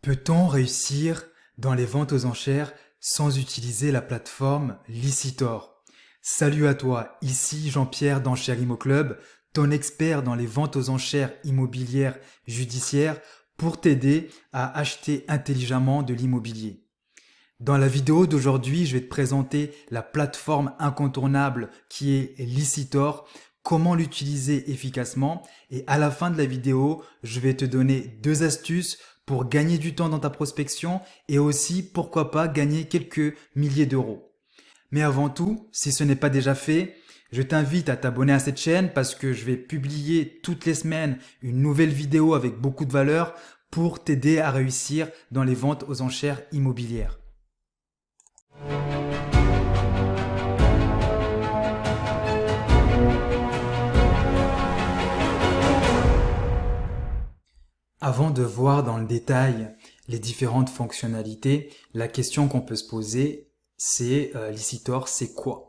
Peut-on réussir dans les ventes aux enchères sans utiliser la plateforme Licitor? Salut à toi, ici Jean-Pierre d'Enchères Immo Club, ton expert dans les ventes aux enchères immobilières judiciaires pour t'aider à acheter intelligemment de l'immobilier. Dans la vidéo d'aujourd'hui, je vais te présenter la plateforme incontournable qui est Licitor, comment l'utiliser efficacement et à la fin de la vidéo, je vais te donner 2 astuces pour gagner du temps dans ta prospection et aussi, pourquoi pas, gagner quelques milliers d'euros. Mais avant tout, si ce n'est pas déjà fait, je t'invite à t'abonner à cette chaîne parce que je vais publier toutes les semaines une nouvelle vidéo avec beaucoup de valeur pour t'aider à réussir dans les ventes aux enchères immobilières. Avant de voir dans le détail les différentes fonctionnalités, la question qu'on peut se poser, c'est Licitor, c'est quoi?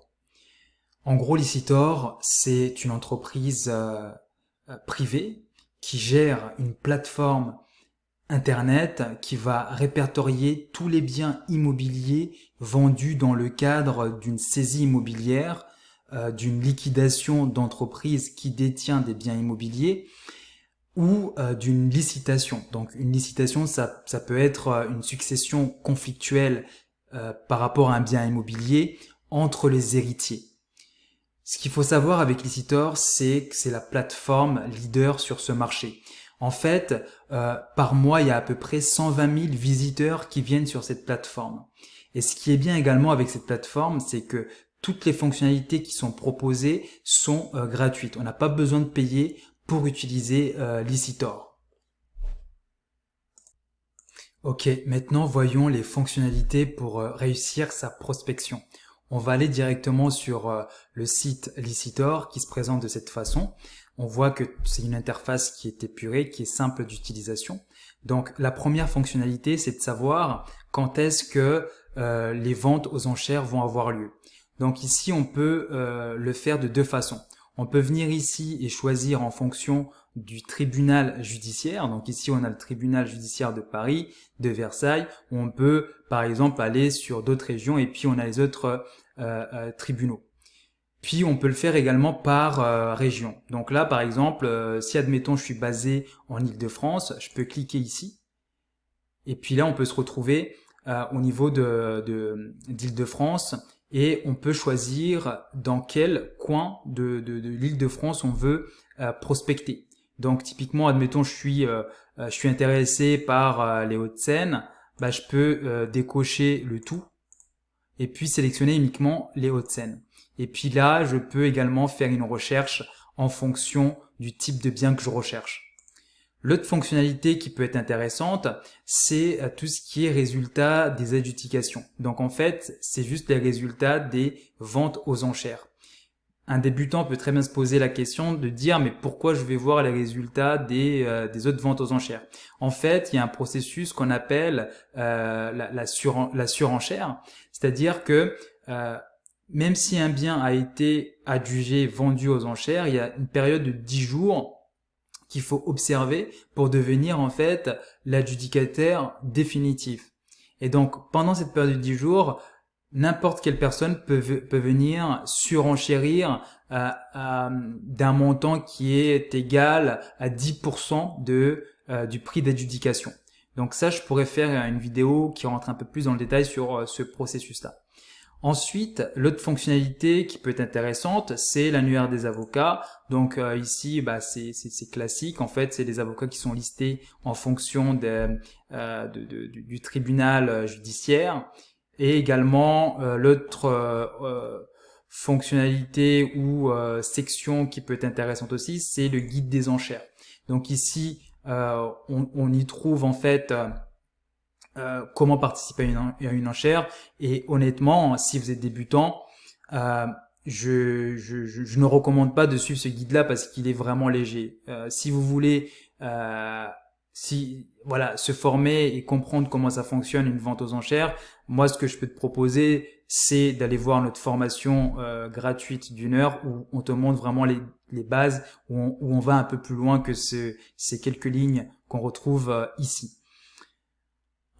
En gros, Licitor, c'est une entreprise privée qui gère une plateforme Internet qui va répertorier tous les biens immobiliers vendus dans le cadre d'une saisie immobilière, d'une liquidation d'entreprise qui détient des biens immobiliers ou d'une licitation. Donc une licitation, ça peut être une succession conflictuelle par rapport à un bien immobilier entre les héritiers. Ce qu'il faut savoir avec Licitor, c'est que c'est la plateforme leader sur ce marché. En fait, par mois, il y a à peu près 120 000 visiteurs qui viennent sur cette plateforme. Et ce qui est bien également avec cette plateforme, c'est que toutes les fonctionnalités qui sont proposées sont gratuites. On n'a pas besoin de payer pour utiliser Licitor. Ok, maintenant voyons les fonctionnalités pour réussir sa prospection. On va aller directement sur le site Licitor qui se présente de cette façon. On voit que c'est une interface qui est épurée, qui est simple d'utilisation. Donc la première fonctionnalité, c'est de savoir quand est-ce que les ventes aux enchères vont avoir lieu. Donc ici, on peut le faire de deux façons. On peut venir ici et choisir en fonction du tribunal judiciaire. Donc ici, on a le tribunal judiciaire de Paris, de Versailles. On peut, par exemple, aller sur d'autres régions et puis on a les autres tribunaux. Puis on peut le faire également par région. Donc là, par exemple, si admettons je suis basé en Île-de-France, je peux cliquer ici. Et puis là, on peut se retrouver au niveau d'Île-de-France et on peut choisir dans quel coin de l'Île-de-France on veut prospecter. Donc typiquement, admettons je suis intéressé par les Hauts-de-Seine, je peux décocher le tout et puis sélectionner uniquement les Hauts-de-Seine. Et puis là, je peux également faire une recherche en fonction du type de bien que je recherche. L'autre fonctionnalité qui peut être intéressante, c'est tout ce qui est résultat des adjudications. Donc en fait, c'est juste les résultats des ventes aux enchères. Un débutant peut très bien se poser la question de dire mais pourquoi je vais voir les résultats des autres ventes aux enchères? En fait, il y a un processus qu'on appelle la surenchère, c'est-à-dire que même si un bien a été adjugé, vendu aux enchères, il y a une période de 10 jours qu'il faut observer pour devenir en fait l'adjudicataire définitif. Et donc pendant cette période de 10 jours, n'importe quelle personne peut venir surenchérir d'un montant qui est égal à 10% du prix d'adjudication. Donc ça, je pourrais faire une vidéo qui rentre un peu plus dans le détail sur ce processus-là. Ensuite, l'autre fonctionnalité qui peut être intéressante, c'est l'annuaire des avocats. Donc ici, c'est classique. En fait, c'est les avocats qui sont listés en fonction du tribunal judiciaire. Et également, l'autre fonctionnalité ou section qui peut être intéressante aussi, c'est le guide des enchères. Donc ici, on y trouve en fait comment participer à une enchère. Et honnêtement, si vous êtes débutant, je ne recommande pas de suivre ce guide-là parce qu'il est vraiment léger. Si vous voulez se former et comprendre comment ça fonctionne une vente aux enchères, moi ce que je peux te proposer, c'est d'aller voir notre formation gratuite d'1 heure où on te montre vraiment les bases, où on va un peu plus loin que ces quelques lignes qu'on retrouve ici.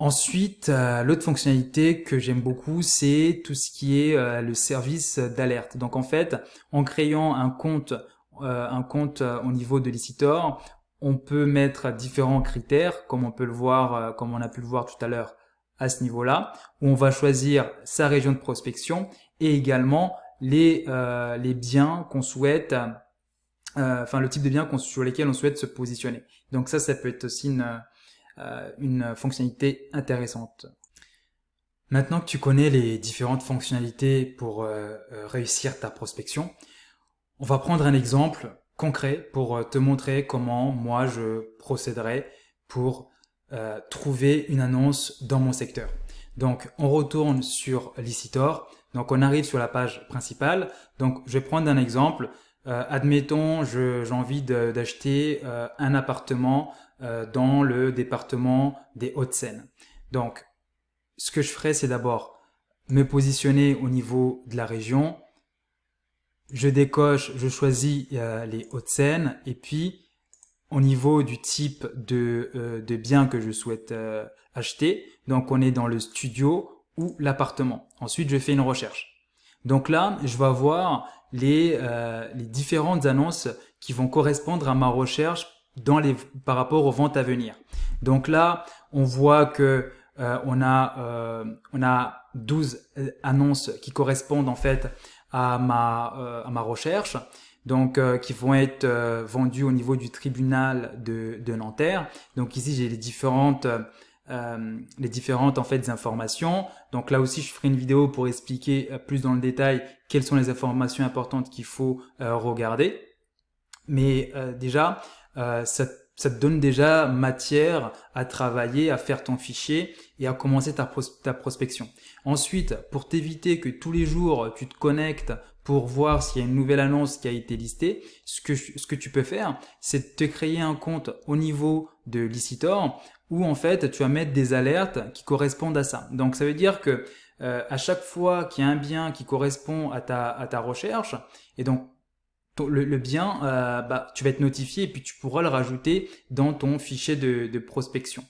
Ensuite, l'autre fonctionnalité que j'aime beaucoup, c'est tout ce qui est le service d'alerte. Donc en fait, en créant un compte au niveau de Licitor, on peut mettre différents critères, comme on peut le voir, comme on a pu le voir tout à l'heure à ce niveau-là, où on va choisir sa région de prospection et également les biens qu'on souhaite, enfin le type de biens sur lesquels on souhaite se positionner. Donc ça peut être aussi une fonctionnalité intéressante. Maintenant que tu connais les différentes fonctionnalités pour réussir ta prospection, on va prendre un exemple concret pour te montrer comment moi je procéderais pour trouver une annonce dans mon secteur. Donc on retourne sur Licitor, donc on arrive sur la page principale. Donc je vais prendre un exemple. Admettons, j'ai envie d'acheter un appartement dans le département des Hauts-de-Seine. Donc, ce que je ferai, c'est d'abord me positionner au niveau de la région. Je décoche, je choisis les Hauts-de-Seine et puis au niveau du type de bien que je souhaite acheter, donc on est dans le studio ou l'appartement. Ensuite, je fais une recherche. Donc là, je vais avoir les différentes annonces qui vont correspondre à ma recherche par rapport aux ventes à venir. Donc là, on voit que on a 12 annonces qui correspondent en fait à ma recherche, donc qui vont être vendues au niveau du tribunal de Nanterre. Donc ici, j'ai les différentes en fait informations. Donc là aussi, je ferai une vidéo pour expliquer plus dans le détail quelles sont les informations importantes qu'il faut regarder. Mais déjà, ça te donne déjà matière à travailler, à faire ton fichier et à commencer ta prospection. Ensuite, pour t'éviter que tous les jours tu te connectes pour voir s'il y a une nouvelle annonce qui a été listée, ce que tu peux faire, c'est de te créer un compte au niveau de Licitor où en fait tu vas mettre des alertes qui correspondent à ça. Donc ça veut dire que à chaque fois qu'il y a un bien qui correspond à ta recherche, et donc le bien, tu vas être notifié et puis tu pourras le rajouter dans ton fichier de prospection.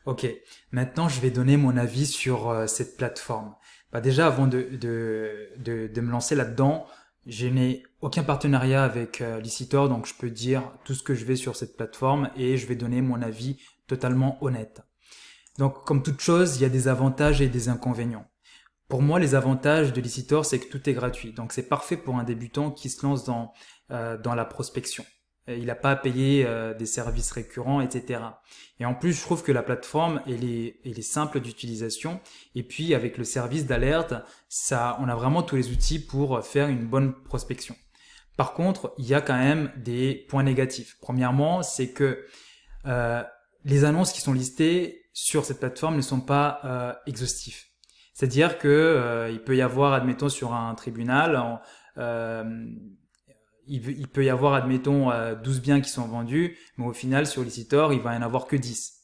Ok, maintenant je vais donner mon avis sur cette plateforme. Déjà, avant de me lancer là-dedans, je n'ai aucun partenariat avec Licitor, donc je peux dire tout ce que je vais sur cette plateforme et je vais donner mon avis totalement honnête. Donc, comme toute chose, il y a des avantages et des inconvénients. Pour moi, les avantages de Licitor, c'est que tout est gratuit. Donc, c'est parfait pour un débutant qui se lance dans la prospection. Il n'a pas à payer des services récurrents, etc. Et en plus, je trouve que la plateforme, elle est simple d'utilisation. Et puis, avec le service d'alerte, on a vraiment tous les outils pour faire une bonne prospection. Par contre, il y a quand même des points négatifs. Premièrement, c'est que les annonces qui sont listées sur cette plateforme ne sont pas exhaustives. C'est-à-dire que il peut y avoir, admettons, sur un tribunal, il peut y avoir, admettons, 12 biens qui sont vendus, mais au final, sur Licitor, il va y en avoir que 10.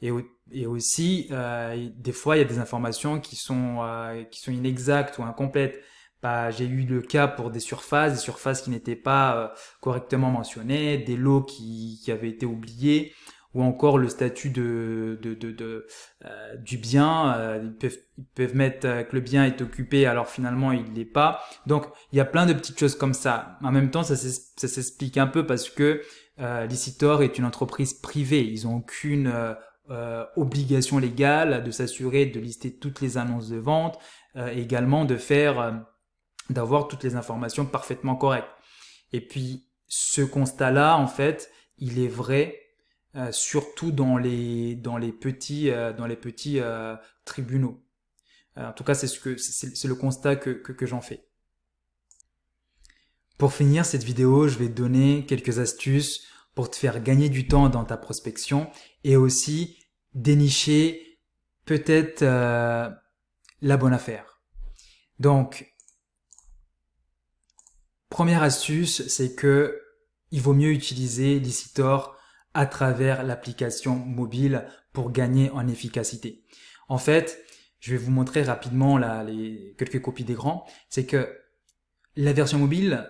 Et aussi, des fois, il y a des informations qui sont inexactes ou incomplètes. J'ai eu le cas pour des surfaces qui n'étaient pas correctement mentionnées, des lots qui avaient été oubliés, ou encore le statut du bien. Ils peuvent mettre que le bien est occupé alors finalement il l'est pas. Donc il y a plein de petites choses comme ça. En même temps, ça s'explique un peu parce que Licitor est une entreprise privée. Ils ont aucune obligation légale de s'assurer de lister toutes les annonces de vente, également d'avoir toutes les informations parfaitement correctes. Et puis ce constat-là, en fait, il est vrai surtout dans les petits tribunaux. En tout cas, c'est le constat que j'en fais. Pour finir cette vidéo, je vais te donner quelques astuces pour te faire gagner du temps dans ta prospection et aussi dénicher peut-être la bonne affaire. Donc, première astuce, c'est que il vaut mieux utiliser Licitor à travers l'application mobile pour gagner en efficacité. En fait, je vais vous montrer rapidement là, quelques copies d'écran. C'est que La version mobile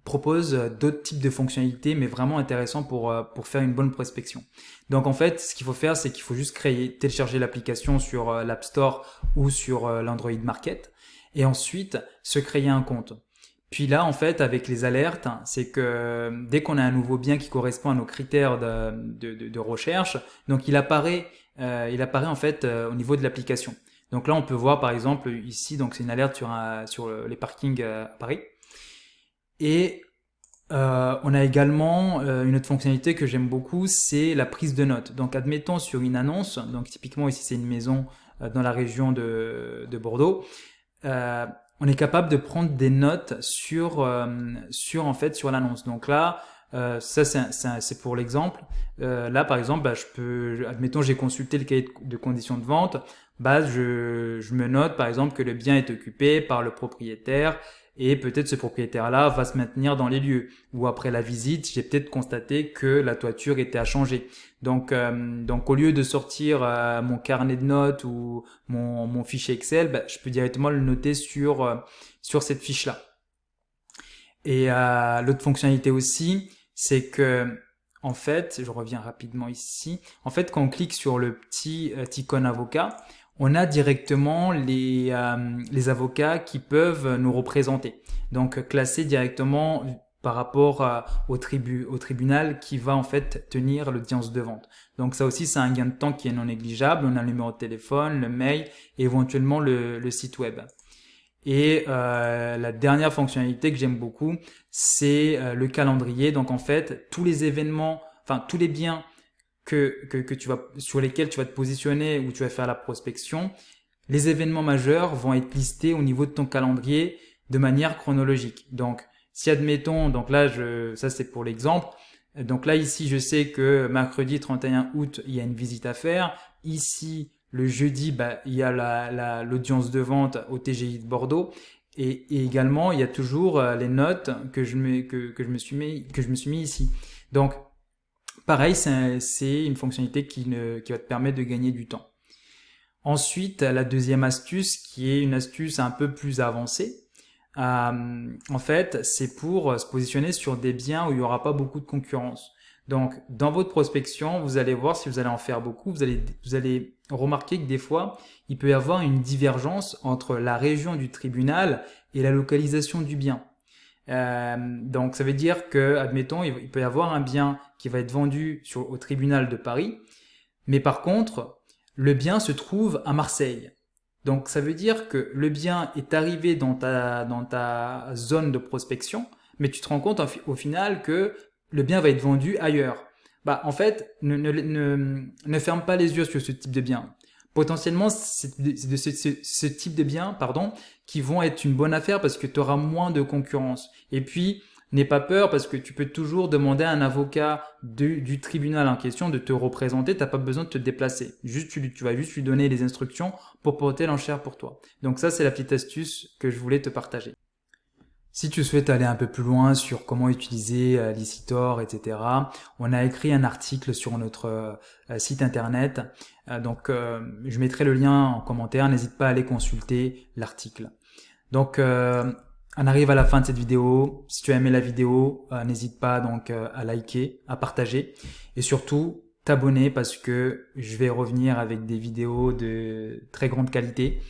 propose d'autres types de fonctionnalités, mais vraiment intéressants pour faire une bonne prospection. Donc en fait, ce qu'il faut faire, c'est qu'il faut juste télécharger l'application sur l'App Store ou sur l'Android Market, et ensuite se créer un compte. Puis là, en fait, avec les alertes, c'est que dès qu'on a un nouveau bien qui correspond à nos critères de recherche, donc il apparaît en fait au niveau de l'application. Donc là, on peut voir par exemple ici, donc c'est une alerte sur les parkings à Paris. Et on a également une autre fonctionnalité que j'aime beaucoup, c'est la prise de notes. Donc admettons sur une annonce, donc typiquement ici c'est une maison dans la région de Bordeaux. On est capable de prendre des notes sur l'annonce. Donc là, ça c'est pour l'exemple. Là par exemple, admettons j'ai consulté le cahier de conditions de vente. Je me note par exemple que le bien est occupé par le propriétaire et peut-être ce propriétaire-là va se maintenir dans les lieux. Ou après la visite, j'ai peut-être constaté que la toiture était à changer. Donc au lieu de sortir mon carnet de notes ou mon fichier Excel, je peux directement le noter sur cette fiche-là. Et l'autre fonctionnalité aussi, c'est que en fait, je reviens rapidement ici. En fait, quand on clique sur le petit icône avocat, on a directement les avocats qui peuvent nous représenter. Donc classés directement par rapport au tribunal qui va en fait tenir l'audience de vente. Donc ça aussi c'est un gain de temps qui est non négligeable. On a le numéro de téléphone, le mail et éventuellement le site web. Et la dernière fonctionnalité que j'aime beaucoup, c'est le calendrier. Donc en fait, tous les événements, enfin tous les biens sur lesquels tu vas te positionner ou tu vas faire la prospection, les événements majeurs vont être listés au niveau de ton calendrier de manière chronologique. Donc, si admettons, donc là, ça c'est pour l'exemple. Donc là, ici, je sais que mercredi 31 août, il y a une visite à faire. Ici, le jeudi, il y a l'audience de vente au TGI de Bordeaux. Et également, il y a toujours les notes que je me suis mis ici. Donc, pareil, c'est une fonctionnalité qui va te permettre de gagner du temps. Ensuite, la deuxième astuce, qui est une astuce un peu plus avancée, en fait, c'est pour se positionner sur des biens où il n'y aura pas beaucoup de concurrence. Donc, dans votre prospection, vous allez voir si vous allez en faire beaucoup, vous allez remarquer que des fois, il peut y avoir une divergence entre la région du tribunal et la localisation du bien. Donc ça veut dire que, admettons, il peut y avoir un bien qui va être vendu au tribunal de Paris, mais par contre, le bien se trouve à Marseille. Donc ça veut dire que le bien est arrivé dans ta zone de prospection, mais tu te rends compte au final que le bien va être vendu ailleurs. En fait, ne ferme pas les yeux sur ce type de bien. Potentiellement, c'est de ce type de biens, qui vont être une bonne affaire parce que tu auras moins de concurrence. Et puis, n'aie pas peur parce que tu peux toujours demander à un avocat du tribunal en question de te représenter. T'as pas besoin de te déplacer. Tu vas juste lui donner les instructions pour porter l'enchère pour toi. Donc ça, c'est la petite astuce que je voulais te partager. Si tu souhaites aller un peu plus loin sur comment utiliser Licitor, etc., on a écrit un article sur notre site internet. Je mettrai le lien en commentaire. N'hésite pas à aller consulter l'article. Donc, on arrive à la fin de cette vidéo. Si tu as aimé la vidéo, n'hésite pas donc à liker, à partager et surtout t'abonner parce que je vais revenir avec des vidéos de très grande qualité.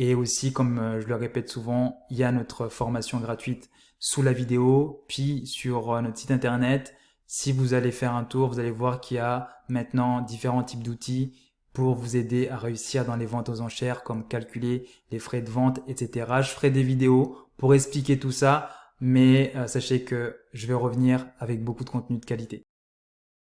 Et aussi, comme je le répète souvent, il y a notre formation gratuite sous la vidéo, puis sur notre site internet. Si vous allez faire un tour, vous allez voir qu'il y a maintenant différents types d'outils pour vous aider à réussir dans les ventes aux enchères, comme calculer les frais de vente, etc. Je ferai des vidéos pour expliquer tout ça, mais sachez que je vais revenir avec beaucoup de contenu de qualité.